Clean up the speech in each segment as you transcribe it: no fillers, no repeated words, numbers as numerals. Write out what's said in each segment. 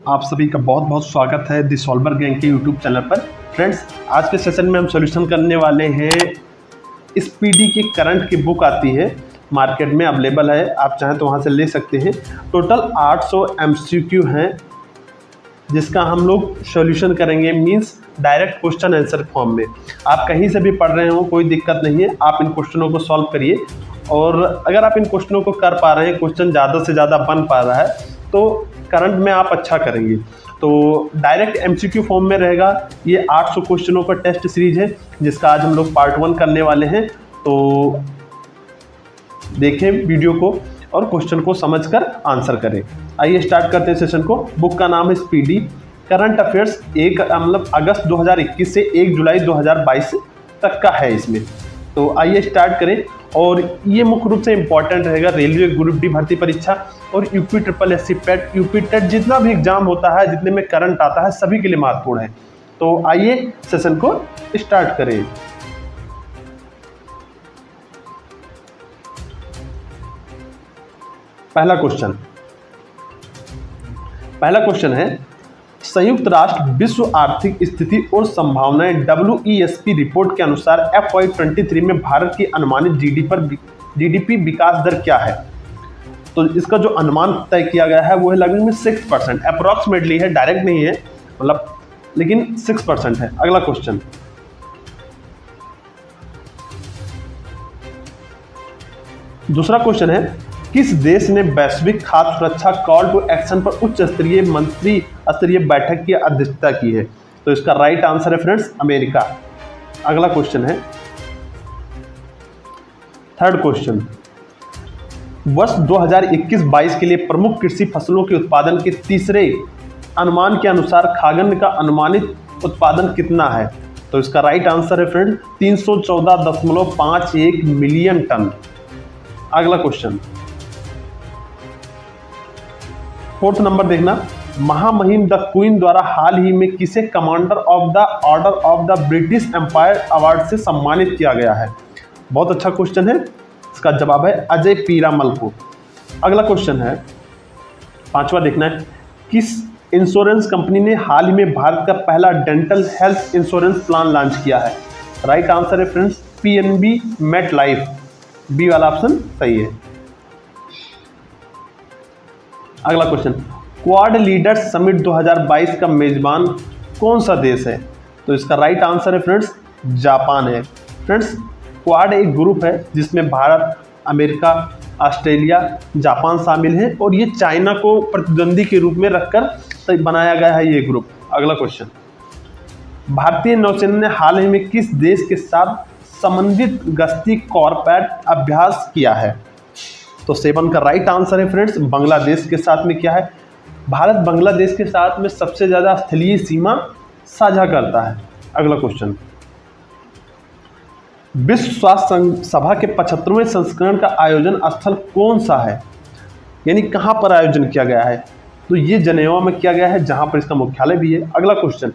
आप सभी का बहुत बहुत स्वागत है दी सॉल्वर गैंग के यूट्यूब चैनल पर। फ्रेंड्स, आज के सेशन में हम सॉल्यूशन करने वाले हैं स्पीडी की करंट की बुक आती है, मार्केट में अवेलेबल है, आप चाहें तो वहां से ले सकते हैं। टोटल 800 MCQ हैं जिसका हम लोग सॉल्यूशन करेंगे, means direct question answer form में। आप कहीं से भी पढ़ रहे हो कोई दिक्कत नहीं है, आप इन क्वेश्चनों को सॉल्व करिए और अगर आप इन क्वेश्चनों को कर पा रहे हैं, क्वेश्चन ज़्यादा से ज़्यादा बन पा रहा है तो करंट में आप अच्छा करेंगे। तो डायरेक्ट MCQ फॉर्म में रहेगा। ये 800 क्वेश्चनों का टेस्ट सीरीज है जिसका आज हम लोग पार्ट 1 करने वाले हैं। तो देखें वीडियो को और क्वेश्चन को समझकर आंसर करें। आइए स्टार्ट करते हैं सेशन को। बुक का नाम है स्पीडी करंट अफेयर्स, अगस्त 2021 से 1 जुलाई 2022 तक का है इसमें। तो आइए स्टार्ट करें। और ये मुख्य रूप से इंपॉर्टेंट रहेगा रेलवे ग्रुप डी भर्ती परीक्षा और यूपी SSSC पेट, यूपी टेट, जितना भी एग्जाम होता है जितने में करंट आता है सभी के लिए महत्वपूर्ण है। तो आइए सेशन को स्टार्ट करें। पहला क्वेश्चन है, संयुक्त राष्ट्र विश्व आर्थिक स्थिति और संभावनाएं WESP रिपोर्ट के अनुसार FY23 में भारत की अनुमानित GDP विकास दर क्या है? तो इसका जो अनुमान तय किया गया है वो है लगभग में 6%, अप्रॉक्सीमेटली है, डायरेक्ट नहीं है मतलब, लेकिन 6% है। अगला क्वेश्चन, दूसरा क्वेश्चन है, किस देश ने वैश्विक खाद्य सुरक्षा कॉल टू एक्शन पर उच्च स्तरीय मंत्री स्तरीय बैठक की अध्यक्षता की है? तो इसका राइट आंसर है फ्रेंड्स अमेरिका। अगला क्वेश्चन है, थर्ड क्वेश्चन, वर्ष 2021-22 के लिए प्रमुख कृषि फसलों के उत्पादन के तीसरे अनुमान के अनुसार खाद्यान्न का अनुमानित उत्पादन कितना है? तो इसका राइट आंसर है फ्रेंड 314.51 मिलियन टन। अगला क्वेश्चन, फोर्थ नंबर देखना, महामहिम द क्वीन द्वारा हाल ही में किसे commander of the order of the British Empire award से सम्मानित किया गया है? बहुत अच्छा क्वेश्चन है, इसका जवाब है अजय पीरामल को। अगला क्वेश्चन है, पांचवा देखना है, किस इंश्योरेंस कंपनी ने हाल ही में भारत का पहला dental health insurance plan launch किया है? राइट आंसर है फ्रेंड्स PNB MetLife, बी वाला ऑप्शन सही है। अगला क्वेश्चन, क्वाड लीडर्स समिट 2022 का मेजबान कौन सा देश है? तो इसका राइट आंसर है फ्रेंड्स जापान है। फ्रेंड्स, क्वाड एक ग्रुप है जिसमें भारत, अमेरिका, ऑस्ट्रेलिया, जापान शामिल है और ये चाइना को प्रतिद्वंदी के रूप में रखकर बनाया गया है ये ग्रुप। अगला क्वेश्चन, भारतीय नौसेना ने हाल ही में किस देश के साथ समन्वित गश्ती कॉर्पैट अभ्यास किया है? तो 7 का राइट आंसर है फ्रेंड्स बांग्लादेश के साथ में किया है। भारत बांग्लादेश के साथ में सबसे ज़्यादा स्थलीय सीमा साझा करता है। अगला क्वेश्चन, विश्व स्वास्थ्य सभा के 75वें संस्करण का आयोजन स्थल कौन सा है, यानी कहाँ पर आयोजन किया गया है? तो ये जनेवा में किया गया है जहाँ पर इसका मुख्यालय भी है। अगला क्वेश्चन,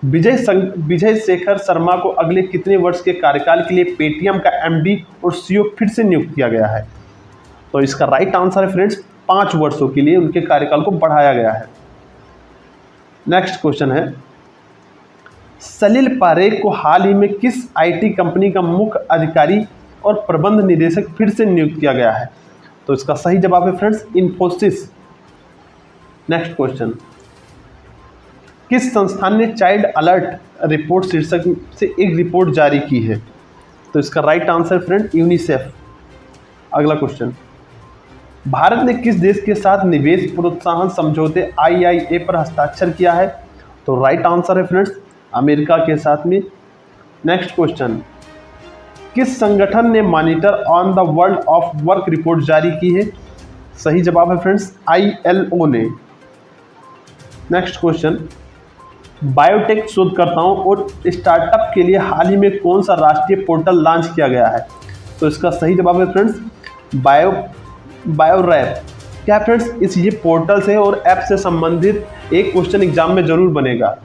विजय शेखर शर्मा को अगले कितने वर्ष के कार्यकाल के लिए पेटीएम का MD और CEO फिर से नियुक्त किया गया है? तो इसका राइट आंसर है फ्रेंड्स 5 वर्षों के लिए उनके कार्यकाल को बढ़ाया गया है। नेक्स्ट क्वेश्चन है, सलील पारेख को हाल ही में किस IT कंपनी का मुख्य अधिकारी और प्रबंध निदेशक फिर से नियुक्त किया गया है? तो इसका सही जवाब है फ्रेंड्स इन्फोसिस। नेक्स्ट क्वेश्चन, किस संस्थान ने चाइल्ड अलर्ट रिपोर्ट शीर्षक से एक रिपोर्ट जारी की है? तो इसका राइट आंसर फ्रेंड यूनिसेफ। अगला क्वेश्चन, भारत ने किस देश के साथ निवेश प्रोत्साहन समझौते IIA पर हस्ताक्षर किया है? तो राइट आंसर है फ्रेंड्स अमेरिका के साथ में। नेक्स्ट क्वेश्चन, किस संगठन ने monitor on the world of work report जारी की है? सही जवाब है फ्रेंड्स ILO ने। नेक्स्ट क्वेश्चन, बायोटेक शोधकर्ताओं और स्टार्टअप के लिए हाल ही में कौन सा राष्ट्रीय पोर्टल लॉन्च किया गया है? तो इसका सही जवाब है फ्रेंड्स बायोरैप। क्या फ्रेंड्स, ये पोर्टल से और ऐप से संबंधित एक क्वेश्चन एग्जाम में जरूर बनेगा।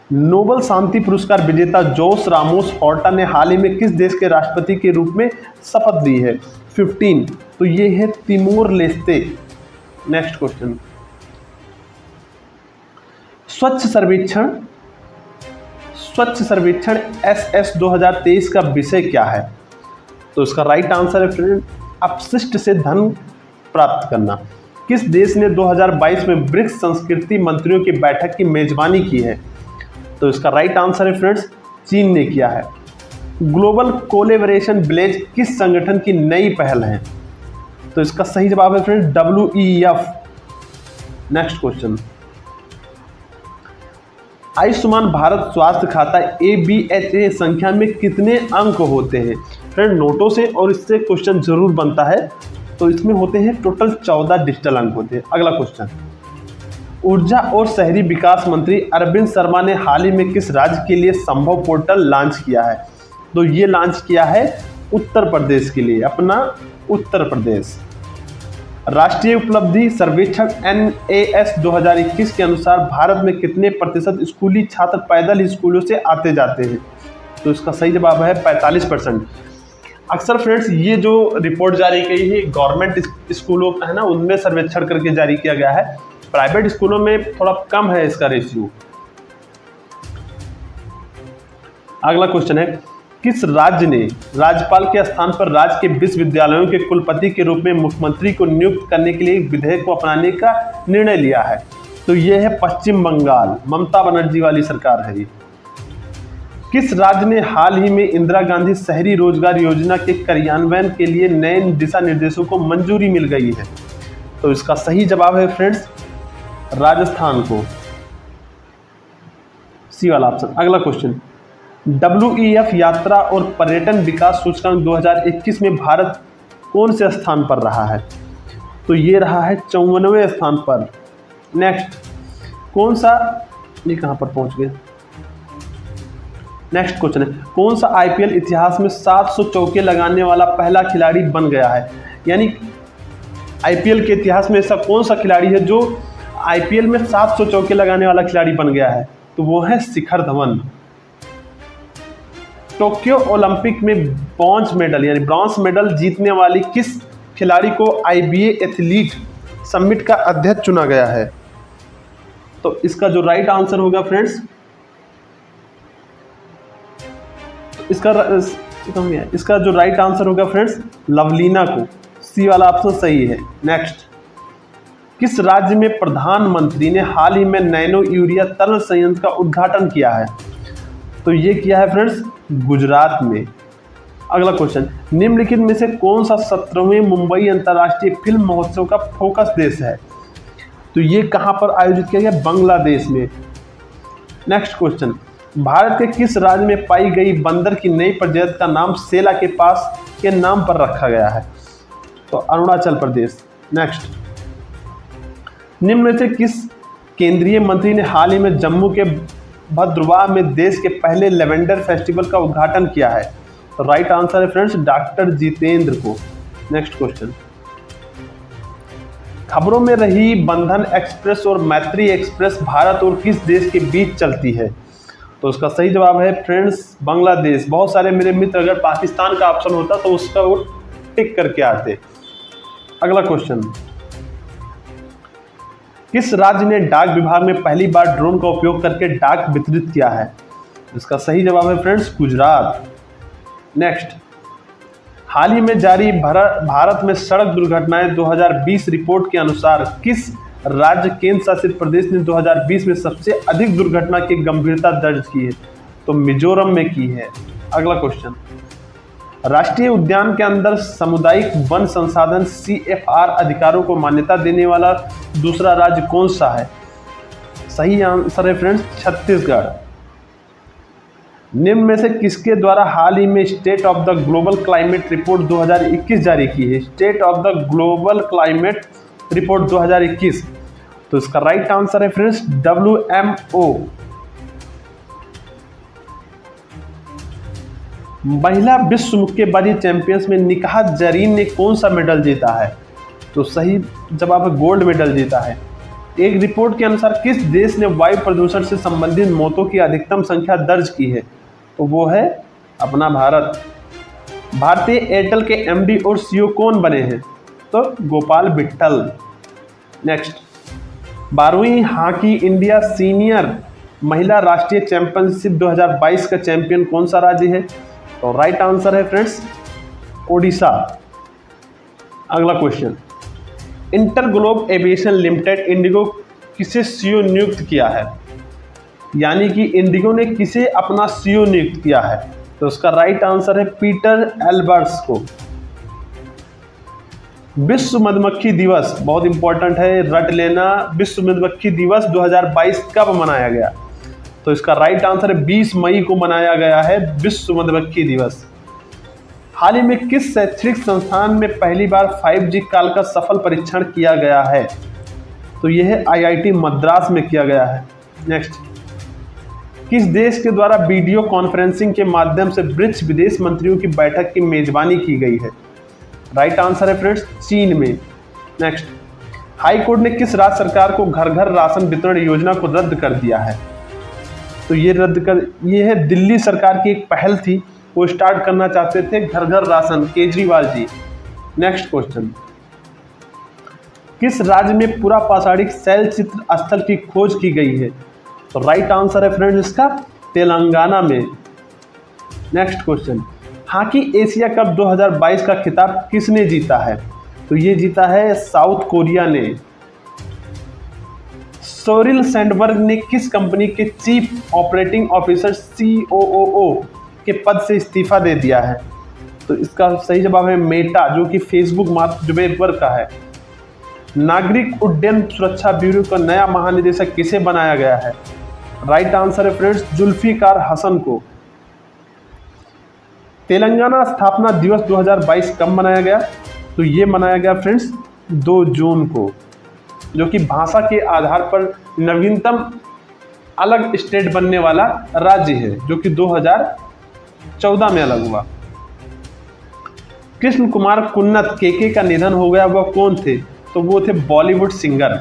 नोबेल शांति पुरस्कार विजेता जोस रामोस हॉर्टा ने हाल ही में किस देश के राष्ट्रपति के रूप में शपथ ली है? 15, तो ये है तिमोर लेस्ते। नेक्स्ट क्वेश्चन, स्वच्छ सर्वेक्षण SS 2023 का विषय क्या है? तो इसका राइट आंसर है फ्रेंड, अपशिष्ट से धन प्राप्त करना। किस देश ने 2022 में ब्रिक्स संस्कृति मंत्रियों की बैठक की मेजबानी की है? तो इसका राइट आंसर है फ्रेंड्स, चीन ने किया है। ग्लोबल कोलैबोरेशन विलेज किस संगठन की नई पहल है? तो इसका सही जवाब है friends, WEF। Next question, Ayushman Bharat स्वास्थ्य खाता ABHA संख्या में कितने अंक होते हैं? फ्रेंड नोटों से और इससे क्वेश्चन जरूर बनता है, तो इसमें होते हैं टोटल 14 डिजिटल अंक होते हैं। अगला क्वेश्चन, ऊर्जा और शहरी विकास मंत्री अरविंद शर्मा ने हाल ही में किस राज्य के लिए संभव पोर्टल लॉन्च किया है? तो ये लॉन्च किया है उत्तर प्रदेश के लिए, अपना उत्तर प्रदेश। राष्ट्रीय उपलब्धि सर्वेक्षण NAS 2021 के अनुसार भारत में कितने प्रतिशत स्कूली छात्र पैदल स्कूलों से आते जाते हैं? तो इसका सही जवाब है 45%। अक्सर फ्रेंड्स ये जो रिपोर्ट जारी की है गवर्नमेंट स्कूलों का है ना, उनमें सर्वेक्षण करके जारी किया गया है। प्राइवेट स्कूलों में थोड़ा कम है इसका रेशियो। अगला क्वेश्चन है, किस राज्य ने राज्यपाल के स्थान पर राज्य के विश्वविद्यालयों के कुलपति के रूप में मुख्यमंत्री को नियुक्त करने के लिए एक विधेयक को अपनाने का निर्णय लिया है? तो यह है पश्चिम बंगाल, ममता बनर्जी वाली सरकार है ये। किस राज्य ने हाल ही में इंदिरा गांधी शहरी रोजगार योजना के कार्यान्वयन के लिए नए दिशा निर्देशों को मंजूरी मिल गई है? तो इसका सही जवाब है फ्रेंड्स, राजस्थान को, सी वाला ऑप्शन। अगला क्वेश्चन, WEF यात्रा और पर्यटन विकास सूचकांक 2021 में भारत कौन से स्थान पर रहा है? तो ये रहा है 54वें स्थान पर। नेक्स्ट, कौन सा, ये कहां पर पहुंच गए? नेक्स्ट क्वेश्चन है, कौन सा IPL इतिहास में 700 चौके लगाने वाला पहला खिलाड़ी बन गया है? यानी IPL के इतिहास में ऐसा कौन सा खिलाड़ी है जो IPL में 700 चौके लगाने वाला खिलाड़ी बन गया है? तो वो है शिखर धवन। टोक्यो ओलंपिक में ब्रॉन्ज मेडल जीतने वाली किस खिलाड़ी को IBA एथलीट समिट का अध्यक्ष चुना गया है? तो इसका जो राइट आंसर होगा फ्रेंड्स, इसका जो राइट आंसर होगा फ्रेंड्स, लवलीना को, सी वाला ऑप्शन सही है। नेक्स्ट, किस राज्य में प्रधानमंत्री ने हाल ही में नैनो यूरिया तरल संयंत्र का उद्घाटन किया है? तो ये किया है फ्रेंड्स गुजरात में। अगला क्वेश्चन, निम्नलिखित में से कौन सा 17वें मुंबई अंतर्राष्ट्रीय फिल्म महोत्सव का फोकस देश है? तो ये कहां पर आयोजित किया गया? बांग्लादेश में। नेक्स्ट क्वेश्चन, भारत के किस राज्य में पाई गई बंदर की नई प्रजाति का नाम सेला के पास के नाम पर रखा गया है? तो अरुणाचल प्रदेश। नेक्स्ट, निम्न में से किस केंद्रीय मंत्री ने हाल ही में जम्मू के भद्रवाह में देश के पहले लेवेंडर फेस्टिवल का उद्घाटन किया है? तो राइट आंसर है फ्रेंड्स, डॉक्टर जितेंद्र को। नेक्स्ट क्वेश्चन, खबरों में रही बंधन एक्सप्रेस और मैत्री एक्सप्रेस भारत और किस देश के बीच चलती है? तो उसका सही जवाब है फ्रेंड्स, बांग्लादेश। बहुत सारे मेरे मित्र अगर पाकिस्तान का ऑप्शन होता तो उसका वो टिक करके आते। अगला क्वेश्चन, किस राज्य ने डाक विभाग में पहली बार ड्रोन का उपयोग करके डाक वितरित किया है? इसका सही जवाब है फ्रेंड्स, गुजरात। नेक्स्ट, हाल ही में जारी भारत में सड़क दुर्घटनाएं 2020 रिपोर्ट के अनुसार किस राज्य केंद्र शासित प्रदेश ने 2020 में सबसे अधिक दुर्घटना की गंभीरता दर्ज की है? तो मिजोरम में की है। अगला क्वेश्चन, राष्ट्रीय उद्यान के अंदर सामुदायिक वन संसाधन CFR अधिकारों को मान्यता देने वाला दूसरा राज्य कौन सा है? सही आंसर है फ्रेंड्स, छत्तीसगढ़। निम्न में से किसके द्वारा हाल ही में state of the global climate report 2021 जारी की है? State of the global climate report 2021। तो इसका राइट आंसर है फ्रेंड्स, WMO। महिला विश्व मुक्केबाजी चैंपियंस में निकाहत जरीन ने कौन सा मेडल जीता है? तो सही जवाब है, गोल्ड मेडल जीता है। एक रिपोर्ट के अनुसार किस देश ने वायु प्रदूषण से संबंधित मौतों की अधिकतम संख्या दर्ज की है? तो वो है अपना भारत। भारतीय एयरटेल के MD और CEO कौन बने हैं? तो गोपाल विट्ठल। नेक्स्ट, 12वीं हॉकी इंडिया सीनियर महिला राष्ट्रीय चैंपियनशिप 2022 का चैंपियन कौन सा राज्य है? तो राइट आंसर है फ्रेंड्स ओडिशा। अगला question, inter globe aviation limited Indigo किसे सीईओ नियुक्त किया है? यानी कि इंडिगो ने किसे अपना सीईओ नियुक्त किया है? तो उसका राइट आंसर है पीटर एल्बर्ट्स को। विश्व मधुमक्खी दिवस बहुत इंपॉर्टेंट है, रट लेना। विश्व मधुमक्खी दिवस 2022 कब मनाया गया? तो इसका राइट आंसर है 20 मई को मनाया गया है विश्व मधुमक्खी दिवस। हाल ही में किस शैक्षणिक संस्थान में पहली बार 5G कॉल का सफल परीक्षण किया गया है? तो यह है IIT मद्रास में किया गया है। नेक्स्ट, किस देश के द्वारा वीडियो कॉन्फ्रेंसिंग के माध्यम से ब्रिक्स विदेश मंत्रियों की बैठक की मेजबानी की गई है? राइट आंसर है फ्रेंड्स चीन में। नेक्स्ट, हाई कोर्ट ने किस राज्य सरकार को घर घर राशन वितरण योजना को रद्द कर दिया है? तो ये है दिल्ली सरकार की एक पहल थी, वो स्टार्ट करना चाहते थे घर घर ration, Kejriwal ji. Next question, किस राज्य में पूरा पाषाणिक शैल चित्र स्थल की खोज की गई है? तो राइट आंसर है फ्रेंड्स इसका तेलंगाना में। Next question, hockey Asia cup 2022 का खिताब किसने जीता है? तो ये जीता है साउथ कोरिया ने। सोरिल सैंडबर्ग ने किस कंपनी के चीफ ऑपरेटिंग ऑफिसर COO के पद से इस्तीफा दे दिया है? तो इसका सही जवाब है मेटा, जो कि फेसबुक मार्क जुकरबर्ग का है। नागरिक उड्डयन सुरक्षा ब्यूरो का नया महानिदेशक किसे बनाया गया है? राइट आंसर है फ्रेंड्स जुल्फिकार हसन को। तेलंगाना स्थापना दिवस 2022 कब मनाया गया? तो ये मनाया गया फ्रेंड्स 2 जून को, जो कि भाषा के आधार पर नवीनतम अलग स्टेट बनने वाला राज्य है, जो कि 2014 में अलग हुआ। कृष्ण कुमार कुन्नत केके का निधन हो गया, वह कौन थे? तो वो थे बॉलीवुड सिंगर।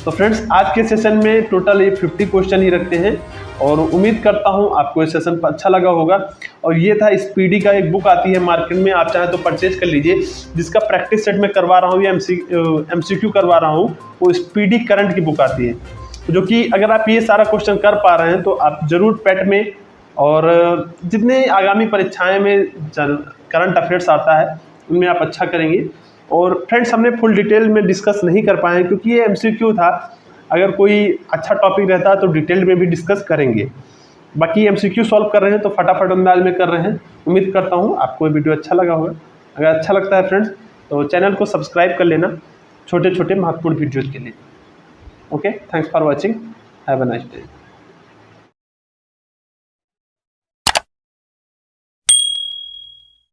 तो फ्रेंड्स आज के सेशन में टोटल ये 50 क्वेश्चन ही रखते हैं और उम्मीद करता हूँ आपको ये सेशन अच्छा लगा होगा। और ये था स्पीडी का एक बुक आती है मार्केट में, आप चाहें तो परचेज कर लीजिए, जिसका प्रैक्टिस सेट में करवा रहा हूँ या MCQ करवा रहा हूँ, वो स्पीडी करंट की बुक आती है, जो कि अगर आप ये सारा क्वेश्चन कर पा रहे हैं तो आप जरूर पेट में और जितने आगामी परीक्षाएं में करंट अफेयर्स आता है उनमें आप अच्छा करेंगे। और फ्रेंड्स हमने फुल डिटेल में डिस्कस नहीं कर पाए क्योंकि ये MCQ था, अगर कोई अच्छा टॉपिक रहता है तो डिटेल में भी डिस्कस करेंगे। बाकी MCQ सॉल्व कर रहे हैं तो फटाफट अंदाज में कर रहे हैं। उम्मीद करता हूँ आपको ये वीडियो अच्छा लगा होगा। अगर अच्छा लगता है फ्रेंड्स तो चैनल को सब्सक्राइब कर लेना छोटे छोटे महत्वपूर्ण वीडियोज़ के लिए। Okay, thanks for watching, have a nice day.